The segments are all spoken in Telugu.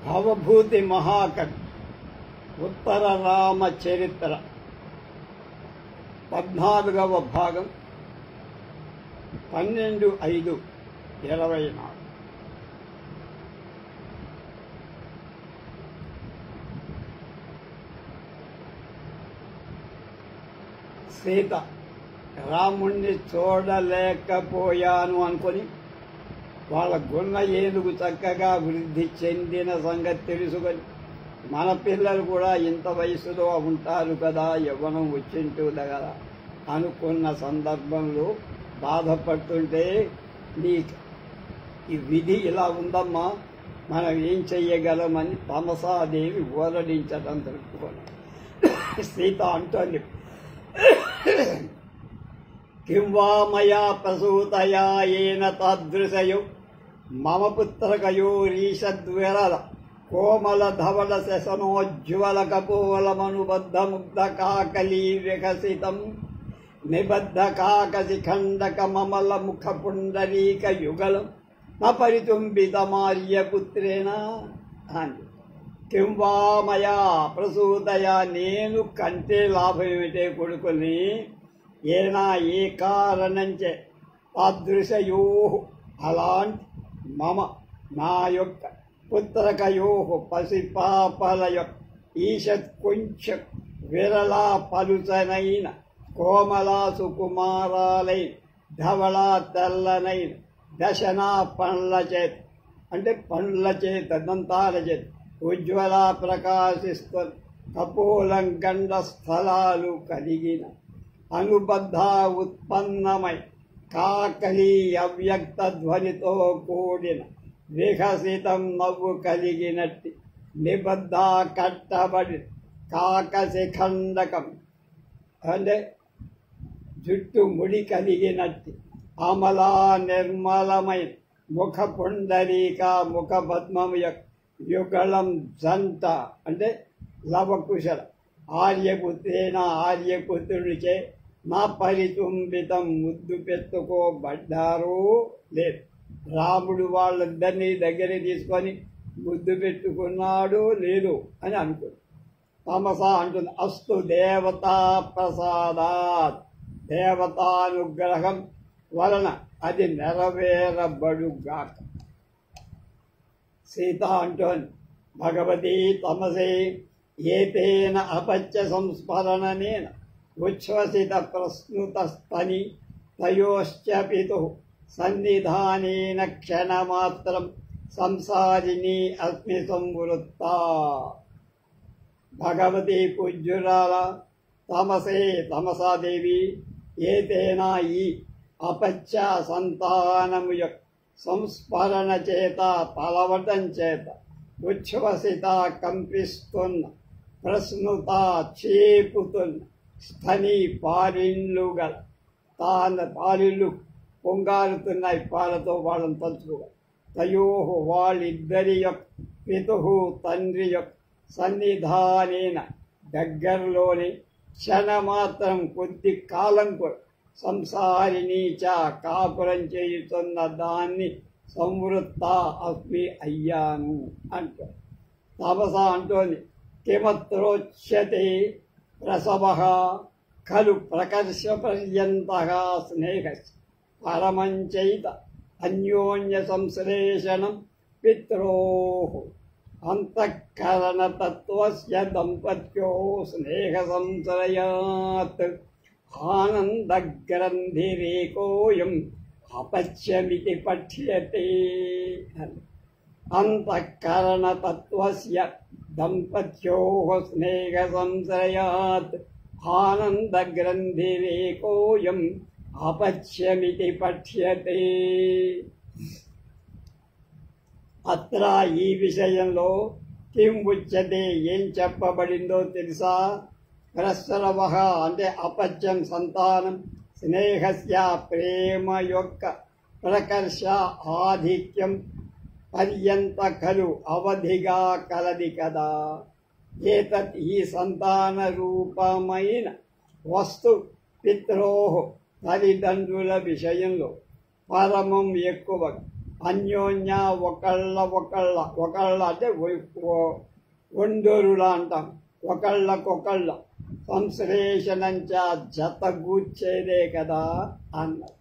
భవభూతి మహాకవి ఉత్తర రామ చరిత్ర 14వ భాగం 12/5/24. సీత రాముణ్ణి చూడలేకపోయాను అనుకొని వాళ్ళ గున్న ఏనుగు చక్కగా వృద్ధి చెందిన సంగతి తెలుసుకొని మన పిల్లలు కూడా ఇంత వయసులో ఉంటారు కదా, యవ్వనం వచ్చింటూ కదా అనుకున్న సందర్భంలో బాధపడుతుంటే ఈ విధి ఇలా ఉందమ్మా, మనం ఏం చెయ్యగలమని తమసాదేవి ఓరడించడం తెలుపుకోవాలి. సీత అంటోంది, కిం వా మయా ప్రసూతయా ఏన తాదృశయో మమ పుత్రకయోరీషద్విరద కోమల ధవళ శశనోజ్వల కపోలమనుబద్ధ ముగ్ధ కాకలీ వికసితం నిబద్ధ కాకశిఖండక మమల ముఖ పుండరీక యుగలం నపరితుంబితమార్యపుత్రేణ అని. కిం వా మయా ప్రసూతయా, నేను కంటే లాభం ఏమిటే కొడుకుని, ఏనా ఏ కారణంచే తాదృశయో అలాంటి మమ నా యొక్క పుత్రకయో పసిపాపల యొక్క ఈషత్ కొంచెం విరళా పలుచనైన కోమలా సుకుమారాలైన ధవళా తెల్లనైన దశనా పండ్ల చేత, అంటే పండ్ల చేత దంతాల చేత ఉజ్వల ప్రకాశిస్తు కపోలం గండ స్థలాలు కలిగిన అనుబద్ధ ఉత్పన్నమై కాకలి అవ్యక్త ధ్వనితో కూడిన వికసితం నవ్వు కలిగినట్టి నిబద్ధ కట్టబడి కాకశిఖండకం, అంటే జుట్టు ముడి కలిగినట్టి అమలా నిర్మలమైన ముఖ పుండరీక ముఖ పద్మము యొక్క యుగళం జంట, అంటే లవకుశల ఆర్యపుత్రేణ ఆర్యపుత్రుడిచే నా పరితుంబితం ముద్దు పెట్టుకోబడ్డారు లేదు. రాముడు వాళ్ళిద్దరినీ దగ్గర తీసుకొని ముద్దు పెట్టుకున్నాడు లేదు అని అనుకుంది. తమస అంటుంది, అస్తు దేవతా ప్రసాదాత్, దేవతానుగ్రహం వలన అది నెరవేరబడుగాక. సీత అంటోంది, భగవతీ తమసే ఏతేన అపత్య సంస్మరణనేన ఉచ్ఛ్వసిత ప్రస్నుతస్తని తయోశ్చ పితుః సన్నిధానేన క్షణమాత్రం సంసారిణీ అస్మి సంవృత్తా. భగవతి పూజ్యురాల తమసే తమసాదేవి, ఏతేనా ఈ అపత్య సంతానము యొక్క సంస్మరణ చేత తలవటం చేత ఉచ్ఛ్వసిత కంపిస్తున్న ప్రస్నుత చేపుతున్న స్థని పాలిళ్ళు గల పాలిళ్ళు పొంగారుతున్నాయి పాలతో వాళ్ళని తలుచుకోగా. తయోహు వాళ్ళిద్దరి యొక్క పితుహు తండ్రి యొక్క సన్నిధానేన దగ్గరలోని క్షణమాత్రం కొద్ది కాలం సంసారిణీచ కాపురం చేయుతున్న దాన్ని సంవృత్త అస్మి అయ్యాను అంటూ. తపస అంటోంది, కిమత్రోచ్యతే ప్రసవ ఖలు ప్రకర్ష పర్యంత స్నేహ పరమంచైత అన్యోన్య సంశ్లేషణం పిత్రో అంతఃకరణతత్వస్య దంపత్యో స్నేహ సంశ్రయాత్ ఆనందగ్రంథిరేకోయం అపత్యమితి పఠ్యతే. అంతఃకరణతత్వస్య దంపత్యోః స్నేహ సంశ్రయాత్ ఆనందగ్రంథిరేకోయం అపత్యమితి పఠ్యతే. అత్ర ఈ విషయంలో కిం ఉచ్యతే, ఏం చెప్పబడిందో తెలుసా? ప్రస్రవ అంటే అపత్యం సంతానం, స్నేహస్య ప్రేమ యొక్క ప్రకర్ష ఆధిక్యం పర్యంత ఖలు అవధిగా కలది కదా. ఏతత్ ఈ సంతాన రూపమైన వస్తు పిత్రోః తల్లిదండ్రుల విషయంలో పరమం ఎక్కువ అన్యోన్య ఒకళ్ళ అంటే ఒండోరులా అంటాం, ఒకళ్ళకొకళ్ళ సంశ్లేషణంచ జతగూర్చేదే కదా అన్నారు.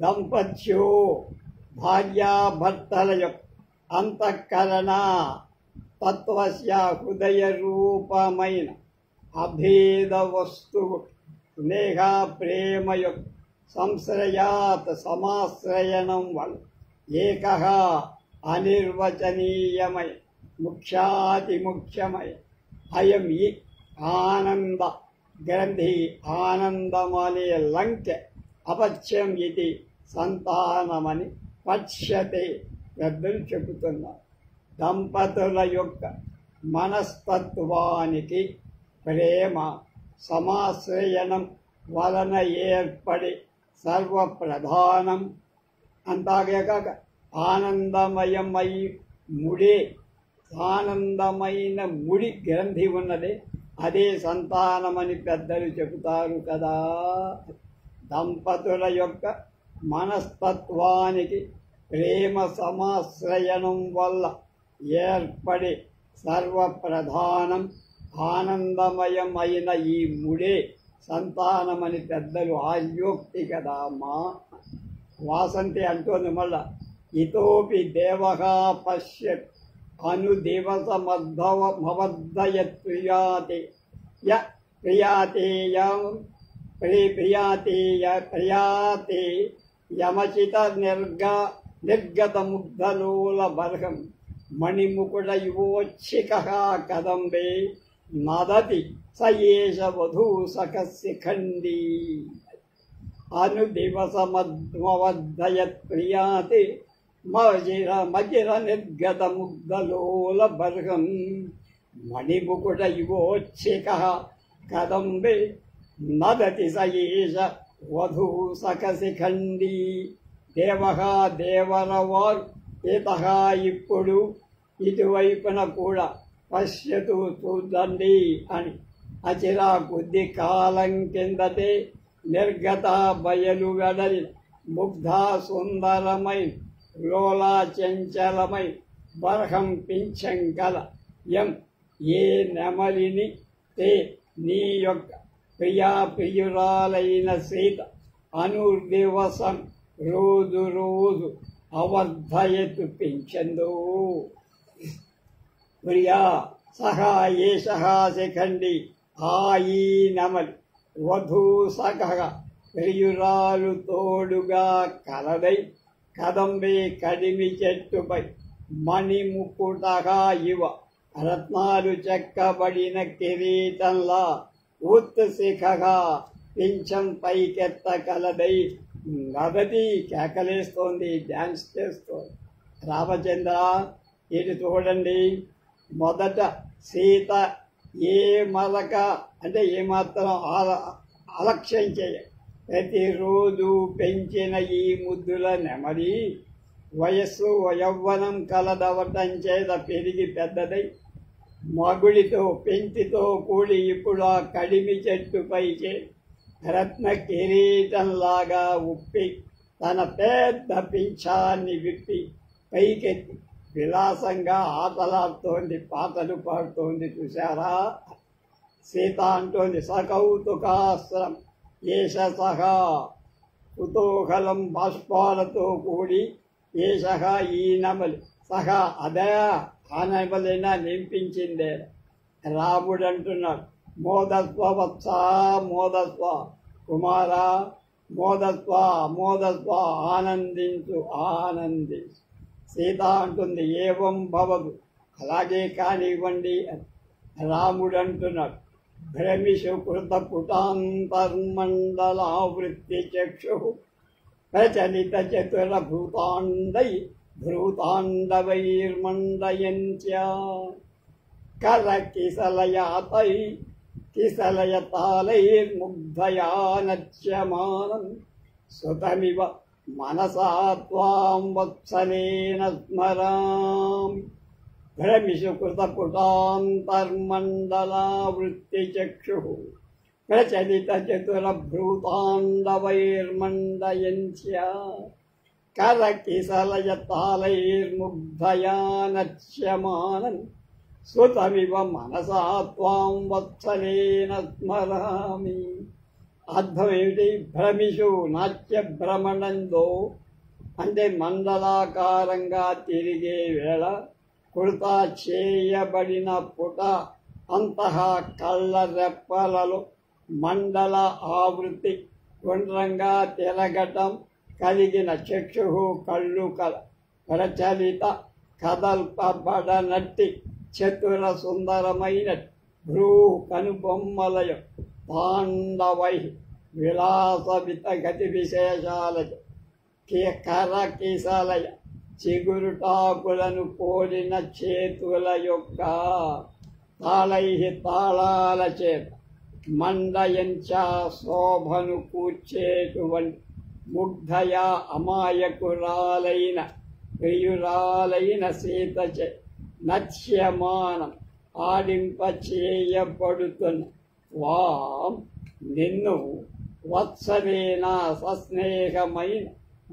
దంపత్యో భార్యాభర్తల యొక్క అంతఃకరణ తత్వస్య హృదయ రూపమైన అభేద వస్తువు స్నేహ ప్రేమ యొక్క సంశ్రయాత్ సమాశ్రయణం వల్ల ఏకః అనిర్వచనీయమయ ముఖ్యాతిముఖ్యమయ అయం ఈ ఆనంద గ్రంథి ఆనందమనే లంకె అపత్యం ఇది సంతానమని పశ్యతే పెద్దలు చెబుతున్నారు. దంపతుల యొక్క మనస్తత్వానికి ప్రేమ సమాశ్రయణం వలన ఏర్పడి సర్వప్రధానం అంతాగే కాక ఆనందమయమై ముడి ఆనందమైన ముడి గ్రంథి ఉన్నది, అదే సంతానమని పెద్దలు చెబుతారు కదా. దంపతుల యొక్క మనస్తత్వానికి ప్రేమ సమాశ్రయణం వల్ల ఏర్పడి సర్వప్రధానం ఆనందమయమైన ఈ ముడే సంతానమని పెద్దలు ఆర్యోక్తి కదా అమ్మా. వాసంతి అంటోంది మళ్ళా, ఇతోపి దేవః పశ్యత్ అనుదివసమద్భవద్దయత్ ప్రియాతే ప్రియాతే యమచిత నిర్గతముగ్ధలోల బర్హం మణిముకుట యువోచ్చికః కదంబే నదతి స ఏష వధూసఖ శిఖండీ. అనుదివసమద్భవద్దయత్ ప్రియాతే మజిర నిర్గత ముగ్ధలోల బర్హం మణిముకుట యువోచ్చికః కదంబే నదతి స ఏష వధూసఖ శిఖండీ. దేవః దేవరవారు ఇతః ఇప్పుడు ఇటువైపున కూడా పశ్యతు చూడండి అని అచిరా కొద్ది కాలం కిందటే నిర్గత బయలు వెడలి ముగ్ధ సుందరమై లోలా చంచలమై బర్హం పింఛంకల యం ఏ నెమలిని తే నీ యొక్క ప్రియురాలైన సీత అనుర్దివసం రోజు రోజు అవర్ధయతు పెంచందో. ప్రియా సహా ఏషః శిఖండి ఈ నమలి వధూ సఖ ప్రియురాలు తోడుగా కలదై కదంబే కడిమి చెట్టుపై మణిముకుటగా ఇవ రత్నాలు చెక్కబడిన కిరీటంలా ఉత్సిఖగా పింఛం పైకెత్త కలదై నగది కేకలేస్తోంది, డ్యాన్స్ చేస్తోంది. రామచంద్ర ఇటు చూడండి, మొదట సీత ఏ మలక అంటే ఏమాత్రం అలక్ష్యం చేయ ప్రతిరోజు పెంచిన ఈ ముద్దుల నెమలి వయస్సు యవ్వనం కలదవటం చేత పెరిగి పెద్దదై మగుడితో పెంచితో కూడి ఇప్పుడు ఆ కడిమి చెట్టుపైచే రత్న కిరీటంలాగా ఉప్పి తన పెద్ద పింఛాన్ని విప్పి పైకెత్తి విలాసంగా ఆటలాడుతోంది, పాటలు పాడుతోంది. చూశారా? సీత అంటోంది, సకౌతుకాశ్రం ఏష సహా కుతూహలం బాష్పాలతో కూడి ఏష ఈ నమలి సహా అదే ఆ నెమలైనా నింపించిందే. రాముడు అంటున్నాడు, మోదస్వ వత్స మోదస్వ కుమార మోదస్వ మోదస్వ ఆనందించు ఆనందించు. సీత అంటుంది, ఏవం భవదు అలాగే కానివ్వండి. రాముడు అంటున్నాడు, భ్రమిషు కృత పుటాంతర్మండలావృత్తి చక్షు ప్రచలిత చతుర భూతాండవైర్మండయంత్యా కర కిసలయతాలైర్ముగ్ధయా నచ్యమానం సుతమివ మనసా త్వాం వత్సలేన స్మరామి. భ్రమిషు కృత పుటాంతర్మండలావృత్తి చక్షు ప్రచలిత చతుర భూతాండవైర్మండయంత్యా కరకిసలయతాళైర్ముగ్ధయా నచ్యమానన్ సుతమివ మనసా త్వాం వత్సలేన స్మరామి. అర్థం ఏమిటి? భ్రమిషు నాట్య భ్రమణంలో అంటే మండలాకారంగా తిరిగే వేళ కుర్తా చేయబడిన పుట అంతః కళ్ళ రెప్పలలో మండల ఆవృత్తి గుండ్రంగా తిరగటం కలిగిన చక్షు కళ్ళు ప్రచలిత కదల్పబడనట్టి చతుర సుందరమైన భ్రూ కనుబొమ్మలయ తాండవై విలాసవిత గతి విశేషాల కర కిసలయ చిగురుటాకులను పోలిన చేతుల యొక్క తాళై తాళాల చేత మండయంచా శోభను కూర్చేటువంటి ముగ్ధయా అమాయకురాలైన ప్రియురాలైన సీతచే నచ్యమానం ఆడింప చేయబడుతున్న వాం నిన్ను వత్సలేన సస్నేహమైన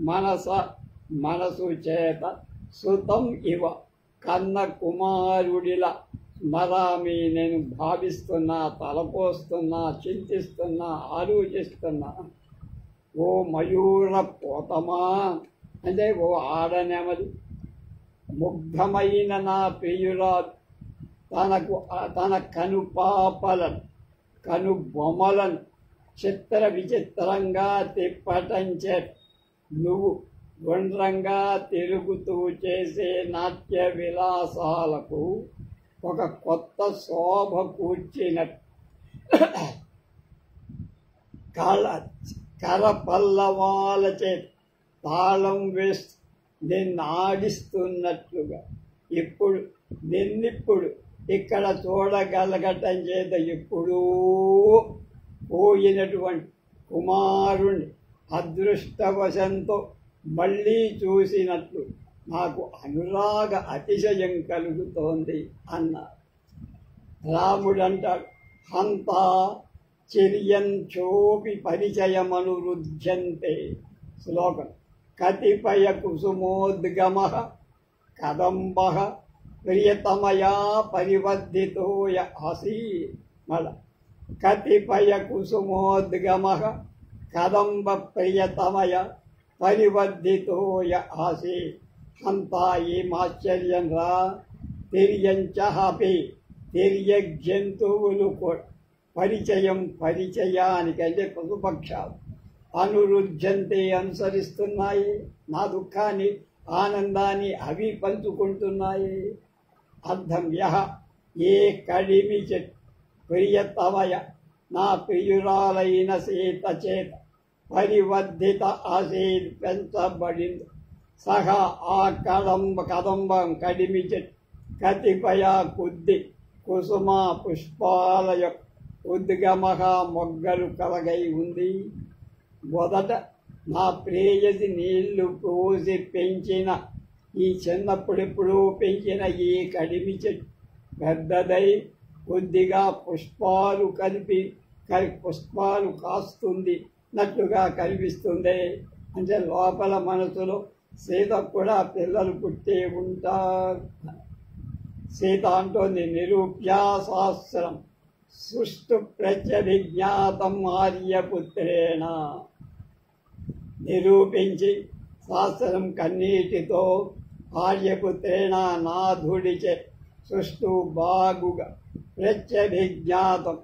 మనసు చేత సుతం ఇవ కన్న కుమారుడిలా స్మరామి నేను భావిస్తున్నా, తలపోస్తున్నా, చింతిస్తున్నా, ఆలోచిస్తున్నా. ఓ మయూర పోతమా అంటే ఓ ఆడనెమలి ముగ్ధమైన నా ప్రియురాలు తన కనుపాపలను కనుబొమ్మలను చిత్ర విచిత్రంగా తిప్పటంచే నువ్వు గుండ్రంగా తిరుగుతూ చేసే నాట్య విలాసాలకు ఒక కొత్త శోభ కూర్చినట్టు కరపల్లవాలచే తాళం వేస్తూ నిన్నాడిస్తున్నట్లుగా నిన్నిప్పుడు ఇక్కడ చూడగలగటం చేత ఎప్పుడూ పోయినటువంటి కుమారుణ్ణి అదృష్టవశంతో మళ్ళీ చూసినట్లు నాకు అనురాగ అతిశయం కలుగుతోంది అన్నారు. రాముడంటాడు, హంతా చిర్యంచోపి పరిచయమనురుధ్యంతే. శ్లోకం. కతిపయ కుసుమోద్గమ కదంబ ప్రియతమయా పరివర్ధితోయ ఆసీ. మళ్ళ కతిపయ కుసుమోద్గమ కదంబ ప్రియతమయ పరివర్ధితోయ ఆసీ. అంతా ఏమాశ్చర్యం రా. తిర్యంచహపి తిర్య జంతువులు కూడా పరిచయానికి అంటే పశుపక్షాలు అనురుధ్యంతే అనుసరిస్తున్నాయి. నా దుఃఖాన్ని ఆనందాన్ని అవి పంచుకుంటున్నాయి. అర్థం యహ ఏ కడిమి చెట్టు ప్రియతమయ నా ప్రియురాలైన సీత చేత పరివర్ధిత ఆసీత్ పెంచబడింది. సహా ఆ కదంబం కడిమి చెట్టు కతిపయ కొద్ది కుసుమ పుష్పాల యొక్క ఉద్గమహ మొగ్గలు కలగై ఉంది. మొదట నా ప్రేయసి నీళ్లు పోసి పెంచిన ఈ చిన్నప్పుడెప్పుడూ పెంచిన ఈ కడిమి చెట్టు పెద్దదై కొద్దిగా పుష్పాలు పుష్పాలు కాస్తుంది నట్టుగా కనిపిస్తుంది. అంటే లోపల మనసులో సీత కూడా పిల్లలు పుట్టే ఉంటారు. సీత అంటోంది, నిరూప్యా శాస్త్రం సుష్టు ప్రత్యభిజ్ఞాతం ఆర్యపుత్రేణ. నిరూపించి శాస్త్రం కన్నీటితో ఆర్యపుత్రేణ నాథుడిచే సుష్టు బాగుగా ప్రత్యభిజ్ఞాతం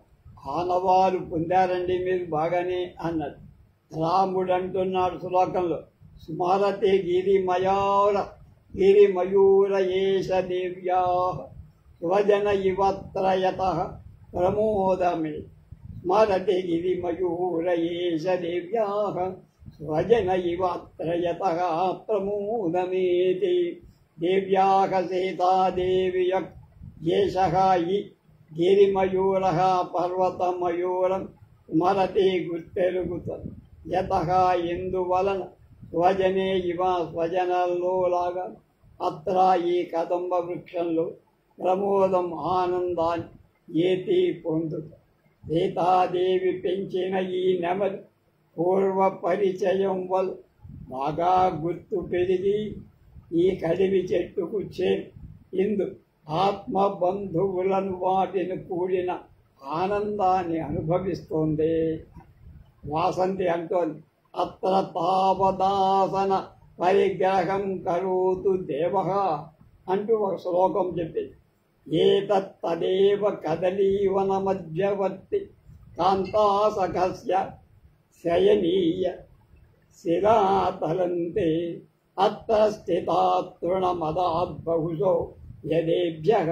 ఆనవాలు పొందారండి మీరు బాగానే అన్నది. రాముడు అంటున్నాడు శ్లోకంలో, స్మరతి గిరిమయూర ఏష దేవ్యా స్వజన ఇవత్రయత ప్రమోదమే. స్మరతి గిరిమయూర ఏష దేవ్యా స్వజన ఇవత్రయత ప్రమోదమేతి. దేవ్యా సీతాదేవి ఏషః గిరిమయూర పర్వతమయూరం స్మరతి గుర్తెరుగుతుంది. యతః ఎందువలన స్వజనే ఇవ స్వజనంలో లాగా అత్ర ఈ కదంబ వృక్షంలో ప్రమోదం ఆనందాన్ని ఏతి పొందుతుంది. సీతాదేవి పెంచిన ఈ నెమలి పూర్వ పరిచయం వల్ల బాగా గుర్తు పెరిగి ఈ కడివి చెట్టుకు ఇందు ఆత్మబంధువులను వాటిని కూడిన ఆనందాన్ని అనుభవిస్తోంది. వాసంతి అంటోంది, అత్ర తావదాసన పరిగ్రహం కరోతు దేవః అంటూ ఒక శ్లోకం చెప్పింది. ఏతత్తదేవ కదలీవన మధ్యవర్తి కాంతాసఖస్య శయనీయ శిలాతలంతే అత్ర స్థితా తృణమదాద్బహుశో యదేభ్యః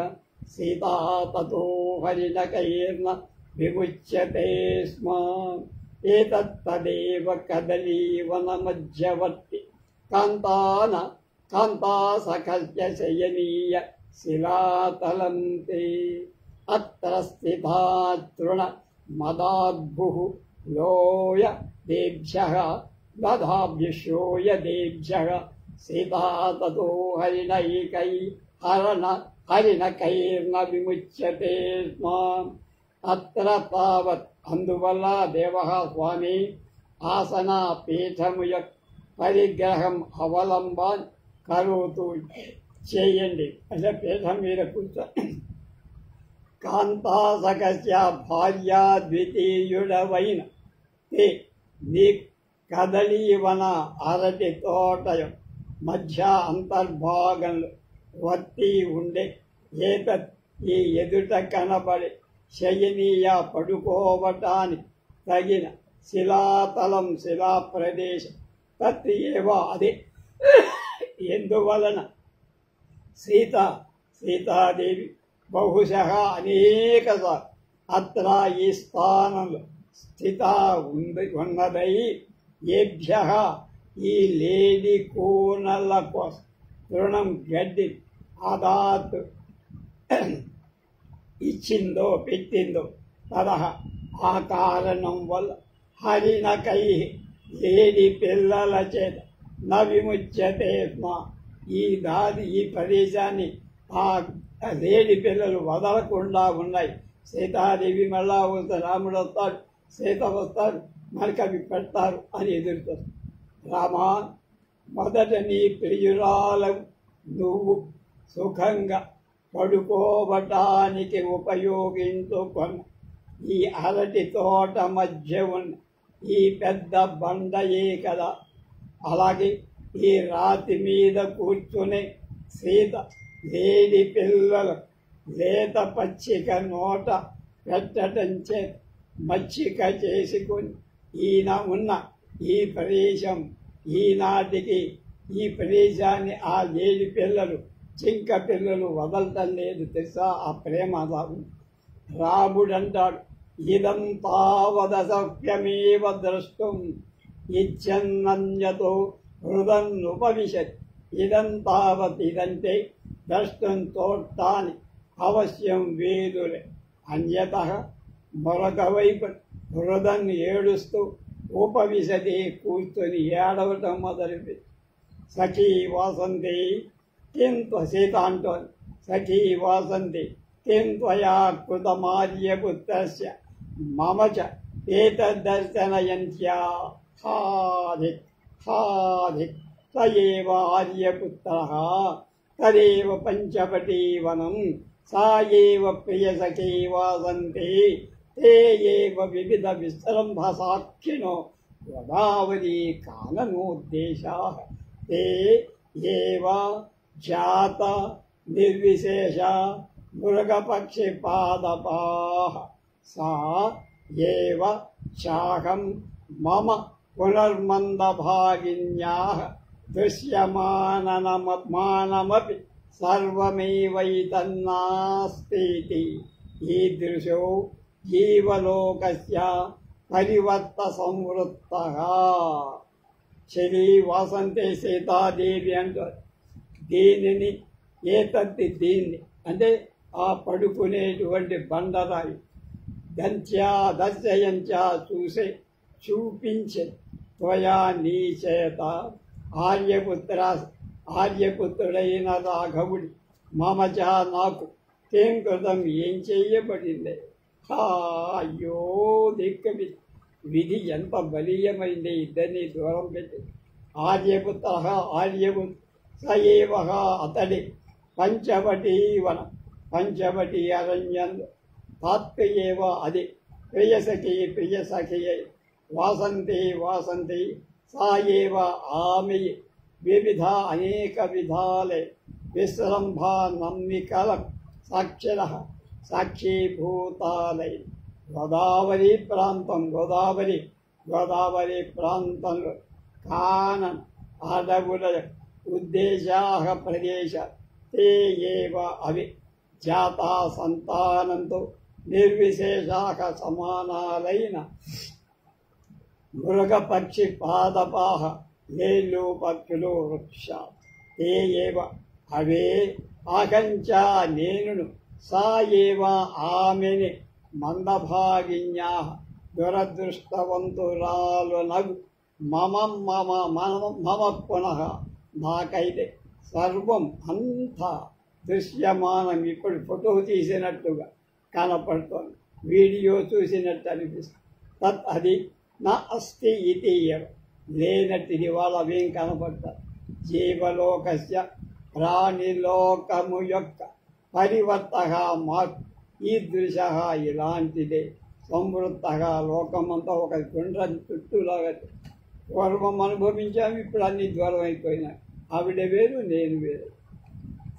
సీతా తతో హరిణకైర్న విముచ్యతే స్మ. ఏతత్తదేవ కదలీవన మధ్యవర్తి కాంతాసఖస్య శయనీయ శిలాతలంతే అత్ర స్థితా తృణ మదాద్భుః లోయ దేభ్యః దధాభ్యుషోయ దేభ్యః సీతా తతో హరిణకైర్న విముచ్యతే స్మ. అత్ర తావత్ అందువల్ల దేవః స్వామి ఆసన పీఠము యొక్క పరిగ్రహం అవలంబాన్ కరోతు చేయండి, అంటే పీఠం మీద కూర్చో. కాంతాసఖస్య భార్యా ద్వితీయుడవైన నీ కదలీవన అరటి తోట మధ్య అంతర్భాగంలో వర్తి ఉండే ఈ ఎదుట కనబడి శయనీయ పడుకోవటానికి తగిన శిలాతలం శిలా ప్రదేశం తత్ ఏవ అదే. ఎందువలన సీతాదేవి బహుశః అనేకసార్లు అత్ర ఈ స్థానంలో స్థిత ఉన్నదై ఏభ్యః ఈ లేడి కూనల కోసం తృణం గడ్డి ఆదాత్ ఇచ్చిందో పెట్టిందో తదహ ఆ కారణం వల్ల హరిణకై లేడి పిల్లల చేత నవిముచ్యతే స్మ. ఈ ప్రదేశాన్ని ఆ లేడి పిల్లలు వదలకుండా ఉన్నాయి. సీతాదేవి మళ్ళా వస్తారు, రాముడు వస్తాడు, సీత వస్తారు, మనకి అవి పెడతారు అని ఎదురుతారు. రామా, మొదట నీ ప్రియురాలను నువ్వు సుఖంగా పడుకోవటానికి ఉపయోగించుకున్న ఈ అరటి తోట మధ్య ఉన్న ఈ పెద్ద బండయే కదా. అలాగే ఈ రాతి మీద కూర్చునే సీత లేడి పిల్లలు లేత పచ్చిక నోట పెట్టడం చేత మచ్చిక చేసుకుని ఈయన ఉన్న ఈ ప్రదేశం ఈనాటికి ఈ ప్రదేశాన్ని ఆ లేడి పిల్లలు జింక పిల్లలు వదలటం లేదు తెలుసా. ఆ ప్రేమ రాముడంటాడు, ఇదం తావదసఖ్యమేవ ద్రష్టం ఇచ్చన్నన్యతో హృదన్నుపవిశత్. ఇదం తావత్ ఇదంటే ద్రష్టం తోటాన్ని అవశ్యం వేదులే. అన్యతః మరొక వైపు హృదన్ ఏడుస్తూ ఉపవిశతి కూర్చొని ఏడవటం మొదలుపెట్టి సఖీ వాసంతి కిం సీత అంటోంది, సఖీ వాసంతి కిం త్వయా కృతమార్యపుత్రస్య మమ చ ఏతద్దర్శనయంత్యా హాధిక్ హాధిక్ స ఏవ ఆర్యపుత్రః తదేవ పంచవటీవనం సా ఏవ ప్రియసఖీ వాసంతి ते एव विविध विस्रंभ साक्षिणो गोदावरी काननोद्देशाः ते एव जात निर्विशेष मृगपक्षिपादपाः सा एव चाहं मम पुनर्मन्दभागिन्याः दृश्यमानमपि सर्वमेवैतन्नास्तीति ईदृशो జీవలోకస్య పరివర్త సంవృత్తః. శరీ వాసంతే సీతాదేవి అంటారు. దీనిని దీన్ని అంటే ఆ పడుకునేటువంటి బండరాయి దర్శయంచా చూపించే త్వయా నీ చేత ఆర్యపుత్రుడైన రాఘవుడి మమచ నాకు కేం కృతం ఏం చేయబడింది. అయ్యో దిక్కవి విధి ఎంత బలీయమైంది, ఇద్దరిని దూరం పెట్టి ఆర్యపుత్ర ఆర్యపుత్ర స ఏవ అతడి పంచవటీవన పంచవటి అరణ్యంలో తాత్పయేవ అది ప్రియసఖి ప్రియసఖియై వాసంతి వాసంతి సా ఏవ ఆమె వివిధ అనేక విధాలే విశ్రంభ నమ్మికల సాక్షర సాక్షీభూతాలై గోదావరి ప్రాంతం గోదావరి ప్రాంతంలో కానన అడవుల ఉద్దేశా ప్రదేశ తే ఏవ అవి జాతా సంతానంతో నిర్విశేషాక సమానాలైన మృగపక్షి పాదపాహ లేళ్ళు పక్షులు వృక్ష తే ఏవ అవే ఆకంచా నేనును సా ఏవ ఆమెని మందభాగిన్యా దురదృష్టవంతురాలు నగు మమ పునః నాకైతే సర్వం అంతా దృశ్యమానం ఇప్పుడు ఫోటో తీసినట్టుగా కనపడుతోంది, వీడియో చూసినట్టు అనిపిస్తుంది. తత్ అది నా అస్తి ఇది లేనట్టిది వాళ్ళ అవేం కనపడతారు. జీవలోకస్య ప్రాణిలోకము యొక్క పరివర్తగా మార్పు ఈదృశ ఇలాంటిదే. సంవృత్తగా లోకమంతా ఒక గుండ్ర చుట్టూలాగా పూర్వం అనుభవించాము, ఇప్పుడు అన్ని దూరం అయిపోయినాయి. ఆవిడ వేరు, నేను వేరు.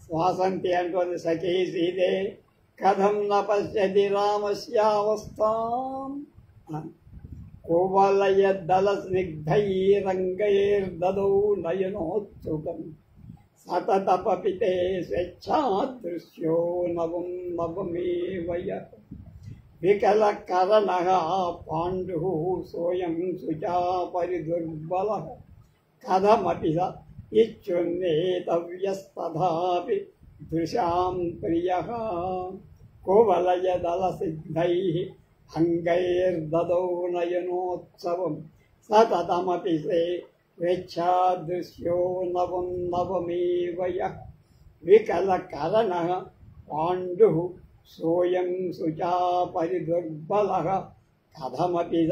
శ్వాసంతి అంటోంది సఖీ సీతే కథం న పశ్యతి రామస్యావస్థాం కువలయదల స్నిగ్ధైరంగైర్దదౌ నయనోత్సుకం సతతపపితే స్వేచ్ఛాదృశ్యో నవం నవమేవయ వికలకరణః పాండుః సోయం శుచాపరిదుర్బలః కథమపి స ఇచ్చున్నేతవ్యస్తథాపి దృశాం ప్రియః కువలయదలసిద్ధైః అంగైర్దదౌ నయనోత్సవం సతతమపి స్వేచ్ఛాదృశ్యో నవం నవమేవయ వికలకరణః పాండుః సోయం శుచాపరిదుర్బలః కథమపి స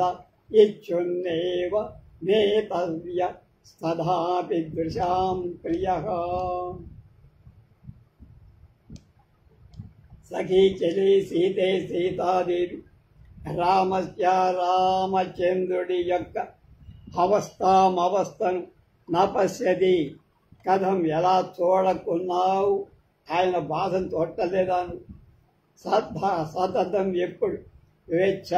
ఇచ్చున్నేవ నేతవ్య స్తథాపి దృశాం ప్రియః. సఖీ చలి సీతే సీతాదేవి రామస్య రామచంద్రుడి యొక్క అవస్థను నపశ్యతి. కథం ఎలా చూడకున్నావు, ఆయన బాధను చూడలేదాను. సతతం ఎప్పుడు స్వేచ్ఛ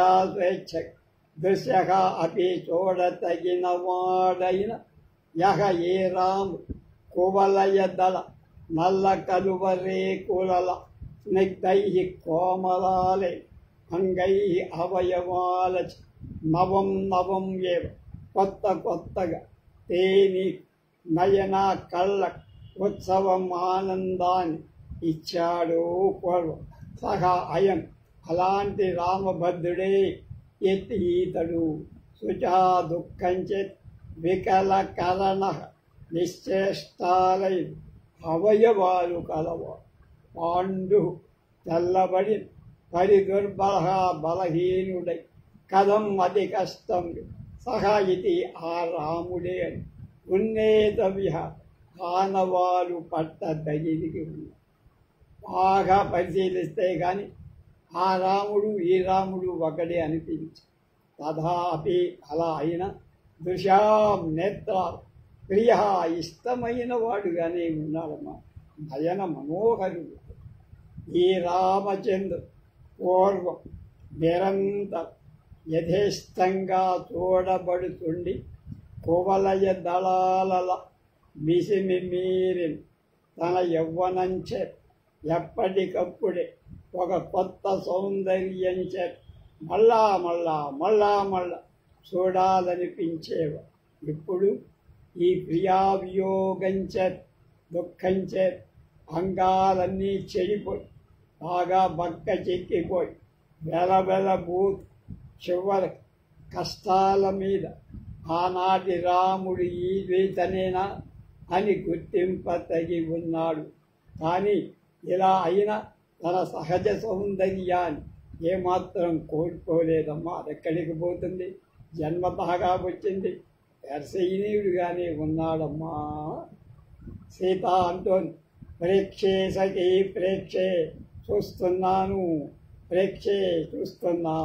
దృశ్యగా అపి చూడతగిన వాడైన యహ ఏ రాము కువలయదల నల్ల కలువరేకులల స్నిగ్ధై కోమలాలే అంగై అవయవాల నవం ఏవ కొత్తగా తేని నయన కళ్ళ ఉత్సవం ఆనందాన్ని ఇచ్చాడు పూర్వం. సహా అయం అలాంటి రామభద్రుడే ఎత్తి ఈతడు. శుచా దుఃఖంచేత్ వికలకరణ నిశ్చేష్టాలై అవయవాలు కలవా పాండు తెల్లబడి పరిదుర్బల బలహీనుడై కథం అతి కష్టం సహా ఇది ఆ రాముడే అని ఉన్నేతవ్య ఆనవాలు పట్ట దగిలికి ఉన్నాయి. బాగా పరిశీలిస్తే కానీ ఆ రాముడు ఈ రాముడు ఒకడే అనిపించి తథాపి అలా అయిన దృశ్యాం నేత్ర ప్రియ ఇష్టమైన వాడుగానే ఉన్నాడమ్మా. నయన మనోహరుడు ఈ రామచంద్రు పూర్వం నిరంతరం యథేష్టంగా చూడబడుతుండి కువలయ దళాల మిసిమి మీరిన తన యవ్వనంచే ఎప్పటికప్పుడే ఒక కొత్త సౌందర్యంచే మళ్ళా చూడాలనిపించేవా. ఇప్పుడు ఈ ప్రియావియోగంచే దుఃఖంచే అంగాలన్నీ చెడిపోయి బాగా బక్క చెక్కిపోయి వెలబూత్ చివరి కష్టాల మీద ఆనాటి రాముడు ఈ ఇతనేనా అని గుర్తింపతగి ఉన్నాడు. కానీ ఇలా అయినా తన సహజ సౌందర్యాన్ని ఏమాత్రం కోల్పోలేదమ్మా. అది ఎక్కడికి పోతుంది, జన్మతహగా వచ్చింది. దర్శనీయుడిగానే ఉన్నాడమ్మా. సీత అంటోంది, ప్రేక్షే సఖీ ప్రేక్షే, చూస్తున్నాను ప్రేక్షే చూస్తున్నా.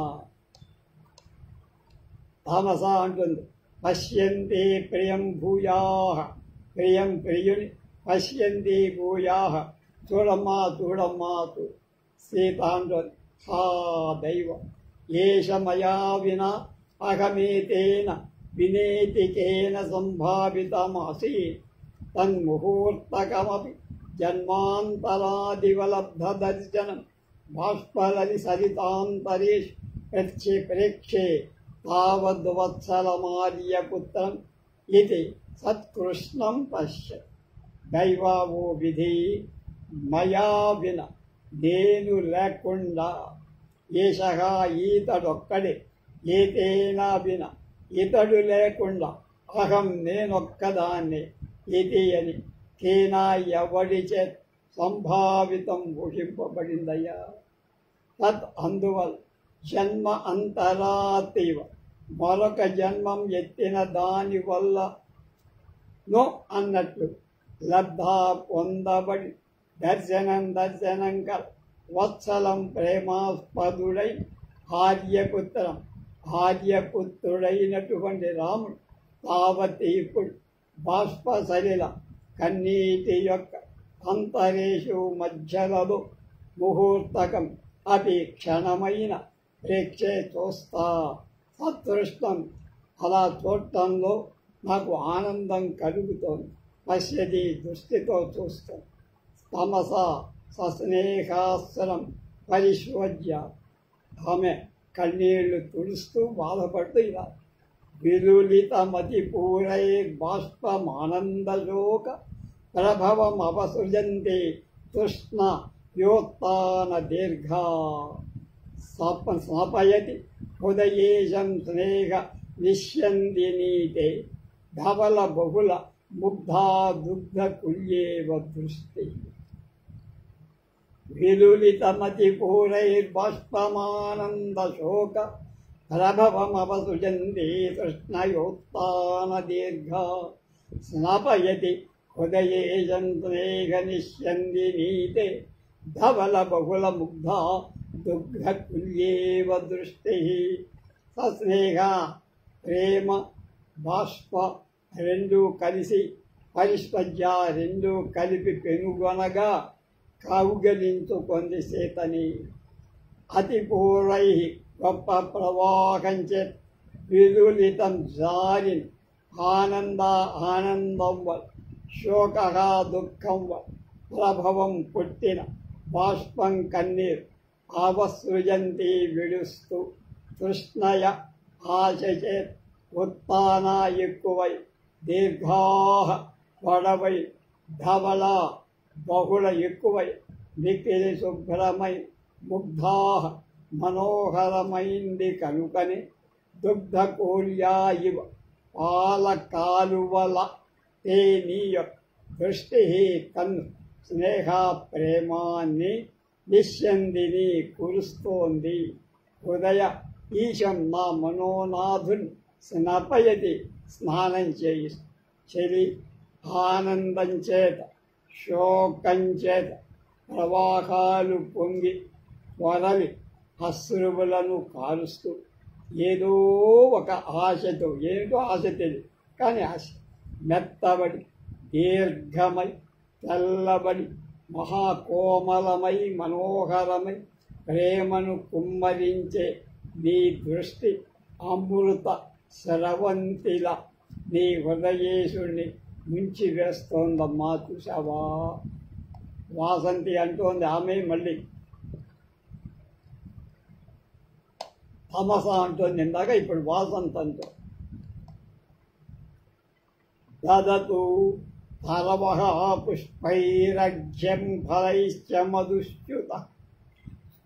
తామస అంటుంది, పశ్యంతి ప్రియం భూయాః, ప్రియం ప్రియుని పశ్యంతి భూయాః, చూడమ్మా చూడమ్మా. సీత అంటుంది, హా దైవం, ఏష మయా వినా అహమేతేన వినేతికేన సంభావితమాసి తన్ముహూర్తకమపి జన్మాంతరాదివలబ్ధదర్శనం బాష్పలరి సరితాంతరేషు ప్రేక్షే తావద్వత్సలమార్యపుత్రం ఇది సత్కృష్ణం పశ్య. దైవావో విధి మయా విన, నేను లేకుండా, ఏషః ఈతడొక్కడే, ఏతేనా విన ఇతడు లేకుండా, అహం నేనొక్కదాన్నే, ఇది అని కేనా ఎవడి చే సంభావితం ఊహింపబడిందయ్యా. తత్ అందువల్ల జన్మ అంతరాతీవ, మరొక జన్మం ఎత్తిన దాని వల్ల నో అన్నట్లు, లబ్ధా పొందబడి దర్శనం కల వత్సలం ప్రేమాస్పదుడై ఆర్యపుత్రుడైనటువంటి రాముడు తావతి ఇప్పుడు బాష్ప సలిల కన్నీటి యొక్క అంతరేషు మధ్యలలో ముహూర్తకం అతి క్షణమైన ప్రేక్షే చూస్తా. సత్కృష్ణం, అలా చూడటంలో నాకు ఆనందం కలుగుతోంది. పశ్యతి, దృష్టితో చూస్తాం. తమస సస్నేహాస్త్రం పరిశోధ్య, ఆమె కన్నీళ్లు తుడుస్తూ బాధపడుతూ ఇలా, విలులితమతి పూరై బాష్పమానందశోక ప్రభవం అవసృజంతి తృష్ణ యోత్తాన దీర్ఘా. స్నాపయతి హృదయేశం స్నేహ నిశ్యందినీతే ధవల బహుళ ముగ్ధా దుగ్ధ కుల్యేవ దృష్టి. విలులితమతి పూరైర్బాష్పమానందశోక ప్రభవమవసృజంతి తృష్ణయోత్తాన దీర్ఘా. స్నాపయతి హృదయేశం స్నేహ నిశ్యందినీతే ధవల బహుళ ముగ్ధా దుగ్ధ కుల్యేవ దృష్టి. సస్నేహ, ప్రేమ, బాష్ప రెండు కలిసి, పరిష్పజ్య రెండు కలిపి పెనుగొనగా కౌగలించుకొంది సీతని. అతి పూర్వై గొప్ప ప్రవాహంచే విలులితం జారిన్ ఆనందం శోక దుఃఖం ప్రభవం పుట్టిన బాష్పం కన్నీరు అవసృజంతి విడుస్తూ తృష్ణయ ఆశచే ఉత్తాన ఎక్కువై దీర్ఘాః పొడవై ధవళ బహుళ ఎక్కువై మిక్కిలి శుభ్రమై ముగ్ధాః మనోహరమైంది కనుకని దుగ్ధకూల్యా ఇవ పాల కాలువల తే నీ యొక్క దృష్టి కన్ను స్నేహ ప్రేమాన్ని నిశ్యందిని కురుస్తోంది. హృదయ ఈశం నా మనోనాథుని స్నపయతి స్నానం చేయి. చెలి ఆనందం చేత శోకం చేత ప్రవాహాలు పొంగి వరలి అశ్రువులను కారుస్తూ ఏదో ఒక ఆశతో, ఏదో ఆశ తెలియదు కానీ ఆశ మెత్తబడి దీర్ఘమై తెల్లబడి మహాకోమలమై మనోహరమై ప్రేమను కుమ్మరించే నీ దృష్టి అమృత స్రవంతిలా నీ హృదయేశుడిని ముంచి వేస్తోందమ్మా. చూసావా, వాసంతి అంటోంది ఆమె. మళ్ళీ తమస అంటోంది ఇందాక, ఇప్పుడు వాసంతంతో. దదతు పరవః పుష్పైరఘ్యం ఫలైశ్చ మధుశ్చ్యుత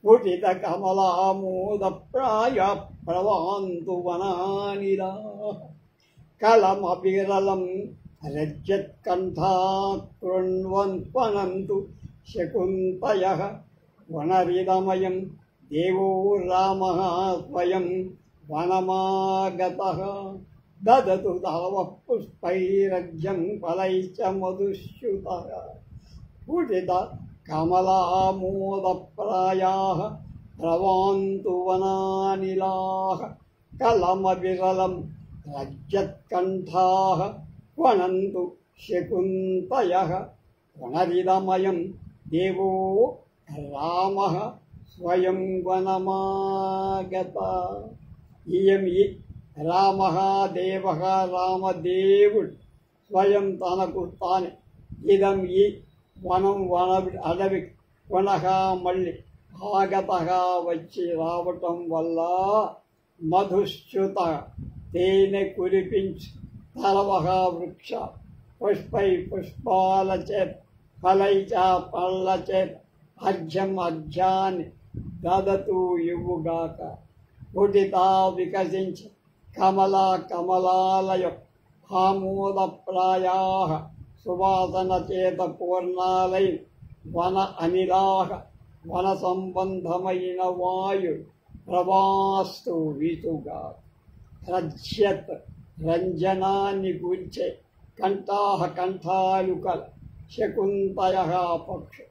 స్ఫుటిత కమలామోద ప్రాయ ప్రవాంతు వనానిలా కళమవిరలం రజ్యత్కంఠా కృణ్వన్ పనంతు శకుంతయః వనరిదమయం దేవో రామః స్వయం వనమాగతః. దదతు తవ పుష్పైరజ్యం ఫలైశ్చ మధుశ్యుతః పూజిత కమలామోదప్రాయాః రవాంతు వనానిలాః కలమవిరలం రజ్యత్కంఠాః వనంతు శకుంతయః వనరిదమయం దేవో రామః స్వయం వనమాగత. ఇయం ఈ రామః దేవః రామదేవుడు స్వయం తనకు తానే ఇదం ఈ వనం అడవి పునః మళ్ళీ ఆగతగా వచ్చి రావటం వల్ల మధుశ్చుత తేనె కురిపించు తలవహ వృక్ష పుష్పై పుష్పాల చేత ఫలైచ పళ్ళ చేత అర్ఘ్యం అర్ఘ్యాన్ని దదతు ఇవ్వుగాక. పుటితా వికసించి కమల కమలాలయ ఆమోదప్రాయాః సువాసన చేత పూర్ణాలై వన అనిలాః వన సంబంధమైన వాయు ప్రవాస్తు వీచుగా. రజ్యత్ రంజనాన్ని కూర్చే కంఠాః కంఠాలు కల శకుంతయః పక్షు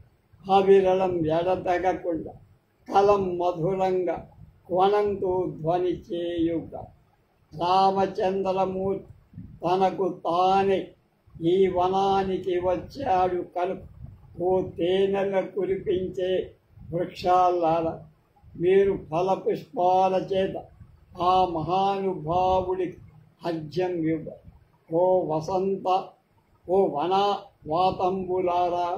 అవిరళం ఎడతెగకుండా కలం మధురంగా వనంతో ధ్వని చేయుక. రామచంద్రమూర్తి తనకు తానే ఈ వనానికి వచ్చాడు కనుక ఓ తేనెల కురిపించే వృక్షాలారా మీరు ఫలపుష్పాల చేత ఆ మహానుభావుడికి అర్ఘ్యం ఇవ్వ. ఓ వసంత ఓ వన వాతంబులారా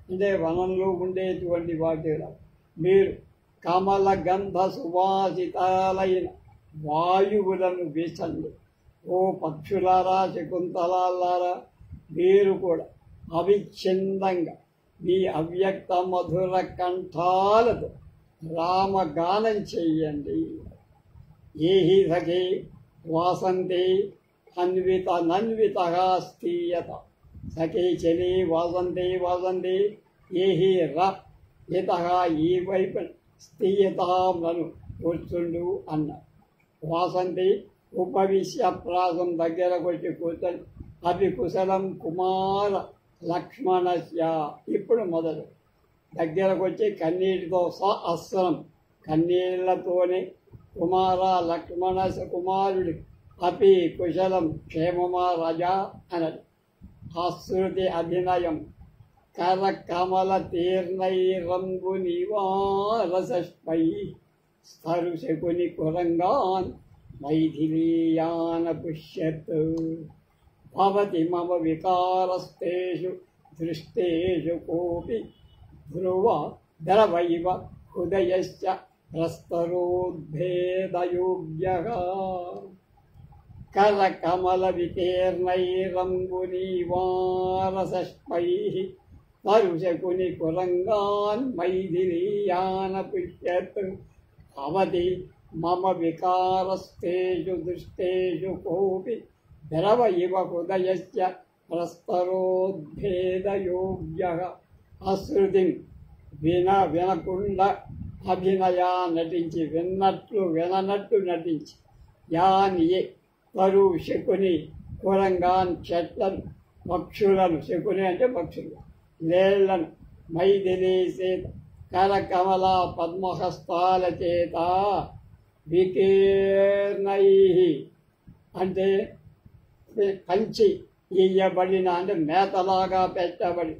అంటే వనంలో ఉండేటువంటి వాటిరా మీరు కమల గంధ సువాసితాలైన వాయువులను వీసండి. ఓ పక్షులారా శకుంతలారా మీరు కూడా అవిచ్ఛిన్నంగా మీ అవ్యక్త మధుర కంఠాలతో రామగానం చెయ్యండి. ఏహి సఖే వాసంతే అన్విత నన్వితగా స్థీయత. సఖే చలి వాసంతే వాసంతే ఏహి ర ఇత ఈ వైపు స్థీయతాలను కూర్చుండు అన్న. వాసంతి ఉపవిశ్య ప్రాసం దగ్గరకు వచ్చి కూర్చొని అవి కుశలం కుమార లక్ష్మణస్య. ఇప్పుడు మొదలు దగ్గరకు వచ్చి కన్నీటితో అస్త్రం కన్నీళ్లతోనే కుమార లక్ష్మణస్ కుమారుడి అపి కుశలం క్షేమమా రజా అనది. ఆశ్రుతి అభినయం కర కమల తీర్ణైరంగు నివారసై స్థరు శకుని కురంగాన్ మైథిలీయాన పుష్యత్. భవతి మమ వికారస్తేషు దృష్టేషు కోపి ధ్రువ ద్రవైవ హృదయశ్చ ప్రస్తరోద్భేదయోగ్యః. కరకమల వితీర్ణైరంగునీవారసైః తరుశకుని కురంగాన్ మైథిలీయాన పుష్యత్. భవతి మమ వికారస్తేషు దృష్టేషు కోపి ద్రవ ఇవ హృదయశ్చ ప్రస్తరోద్భేదయోగ్యః. అశ్రుతిం వినకుండా అభినయా నటించి విన్నట్లు విననట్టు నటించి యాని తరు శకుని కురంగాన్ చెట్లను పక్షులను శకుని అంటే పక్షులు లేళ్లను మైథిలీసేత కరకమల పద్మహస్తాల చేత వికీర్ణై అంటే కంచి ఇయ్యబడిన అంటే మేతలాగా పెట్టబడి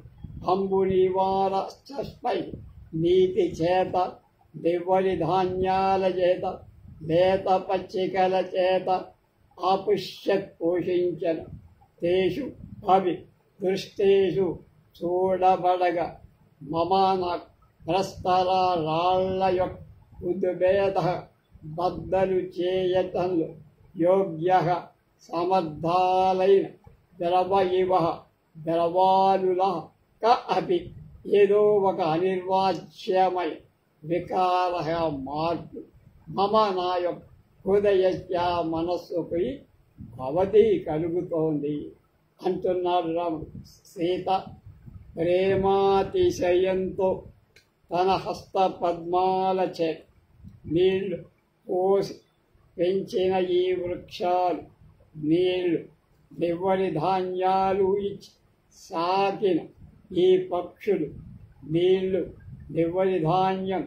అంబునివారస్పై నీతి చేత దివ్వలి ధాన్యాల చేత లేత పచ్చికల చేత ఆపుష్యత్ పోషించను. తేషు అవి దృష్టేషు చూడబడగా మమాన ప్రస్తర రాళ్ల యొక్క ఉద్భేద బద్దలు చేయటంలో యోగ్య సమర్థాలైన ద్రవ ఇవ ద్రవాలుల క అపి ఏదో ఒక అనిర్వాచ్యమై వికార మార్పు మమ నా యొక్క హృదయస్య మనస్సుపై భవతి కలుగుతోంది అంటున్నాడు రాముడు. సీత ప్రేమాతిశయంతో తన హస్త పద్మాల చేత నీళ్లు పోసి పెంచిన ఈ వృక్షాలు నీళ్లు నివ్వరి ధాన్యాలు ఇచ్చి సాకిన ఈ పక్షులు, నీళ్లు నివ్వరి ధాన్యం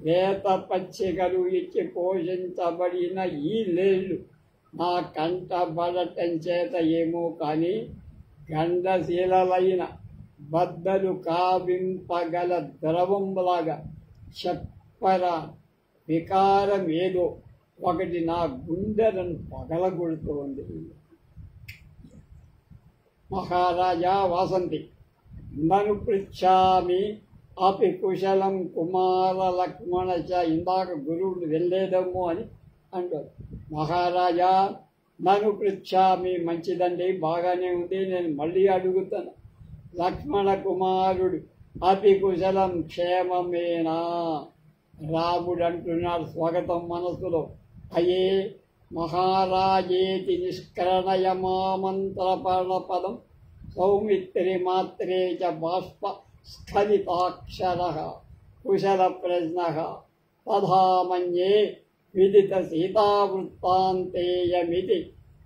లేత పచ్చికలు ఇచ్చి పోషించబడిన ఈ లేళ్ళు నా కంటబడటం చేత ఏమో కానీ గండశీలలైన బద్దలు కావింపగల ద్రవంలాగా చెప్పరా వికారం ఏదో ఒకటి నా గుండెలను పగలగొడుతోంది. మహారాజా వాసంతి నన్ను పృచ్ఛామి అపి కుశలం కుమార లక్ష్మణ చ. ఇందాక గురువులు వెళ్ళేదమ్మో అని అంటారు. మహారాజా నన్ను పృచ్ఛామి, మంచిదండి, బాగానే ఉంది, నేను మళ్ళీ అడుగుతాను. లక్ష్మణ కుమారుడు అపి కుశలం క్షేమమేనా? రాముడు అంటున్నాడు స్వాగతం మనసులో. అయే మహారాజేతి నిష్కరణయమామంత్రపర్ణ పదం సౌమిత్రి మాత్రే చ బాష్ప స్ఖలితాక్షర కుశల ప్రశ్న తథా మన్యే విదిత సీతావృత్తాంతేయమితి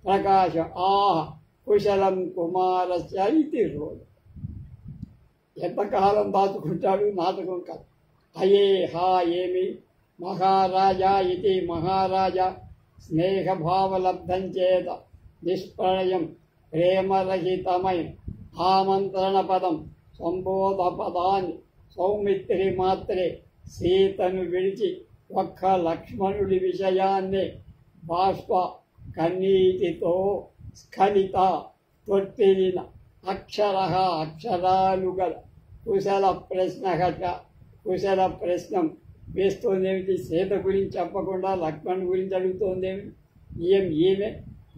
ప్రకాశ ఆహ కుశలం కుమారస్య ఇది రోజు. ఎంతకాలం దాచుకుంటాడు నాటకం కాదు. అయే హా ఏమి మహారాజా ఇది మహారాజా స్నేహభావలబ్ధం చేత నిష్ప్రణయం ప్రేమరహితమైన ఆమంత్రణ పదం సంబోధ పదాన్ని సౌమిత్రి మాత్రే సీతను విడిచి ఒక్క లక్ష్మణుడి విషయాన్నే బాష్ప కన్నీటితో స్ఖలిత తొట్టిన అక్షర అక్షరాలు గల కుశల ప్రశ్న కుశల ప్రశ్నం వేస్తోందేమిటి? సీత గురించి చెప్పకుండా లక్ష్మణ్ గురించి అడుగుతోందేమిటి? ఈమె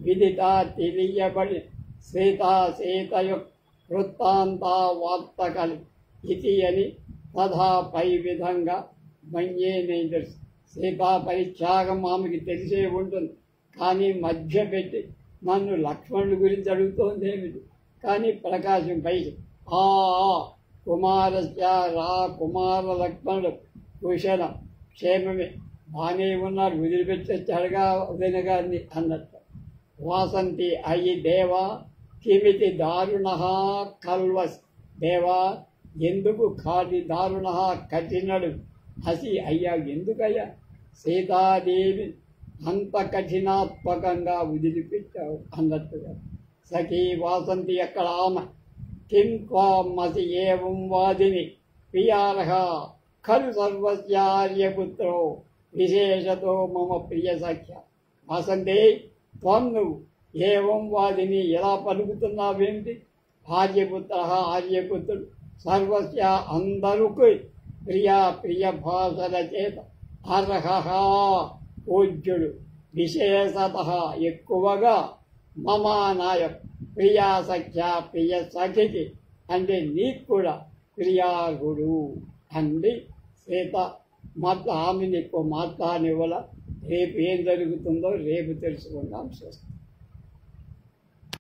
విదిత తెలియబడి సీత యొక్క వృత్తాంత వార్తకలు ఇది అని తథా పై విధంగా మన్యే నేను తెలుసు. సీతా పరిత్యాగం ఆమెకి తెలిసే ఉంటుంది, కానీ మధ్య పెట్టి నన్ను లక్ష్మణుడి గురించి అడుగుతోందేమిటి? కానీ ప్రకాశం పైకి ఆ కుమారస్య రా కుమార లక్ష్మణుడు కుశలం క్షేమమే, బాగానే ఉన్నారు, వదిలిపెట్టొచ్చాడుగా వదిన గారిని అన్నట్టు. వాసంతి అయి దేవా కిమితి దారుణ కల్వస్. దేవా ఎందుకు కాటి దారుణ కఠినడు హసి అయ్యా, ఎందుకయ్యా సీతాదేవి అంత కఠినాత్మకంగా వదిలిపెట్టావు అన్నట్టుగా. సఖీ వాసంతి ఎక్కడ ఆమె కిం త్వామసి ఏవం వాదిని ప్రియార్హ ఖలు సర్వస్యార్యపుత్రో విశేషతో మమ ప్రియ సఖ్య. వాసంతి త్వం నువ్వు ఏవం వాదిని ఎలా పలుకుతున్నావేంటి? ఆర్యపుత్ర ఆర్యపుత్రుడు సర్వస్య అందరుకు ప్రియ భాషల చేత అర్హ పూజ్యుడు విశేషత ఎక్కువగా మమ నాయక్ ప్రియా సఖ్య ప్రియ సఖికి అంటే నీకు కూడా ప్రియార్హుడు అంది సీత. ఆమెను ఎక్కువ మాట్లాడనివ్వాల. రేపు ఏం జరుగుతుందో రేపు తెలుసుకుందాం. స్వస్తి.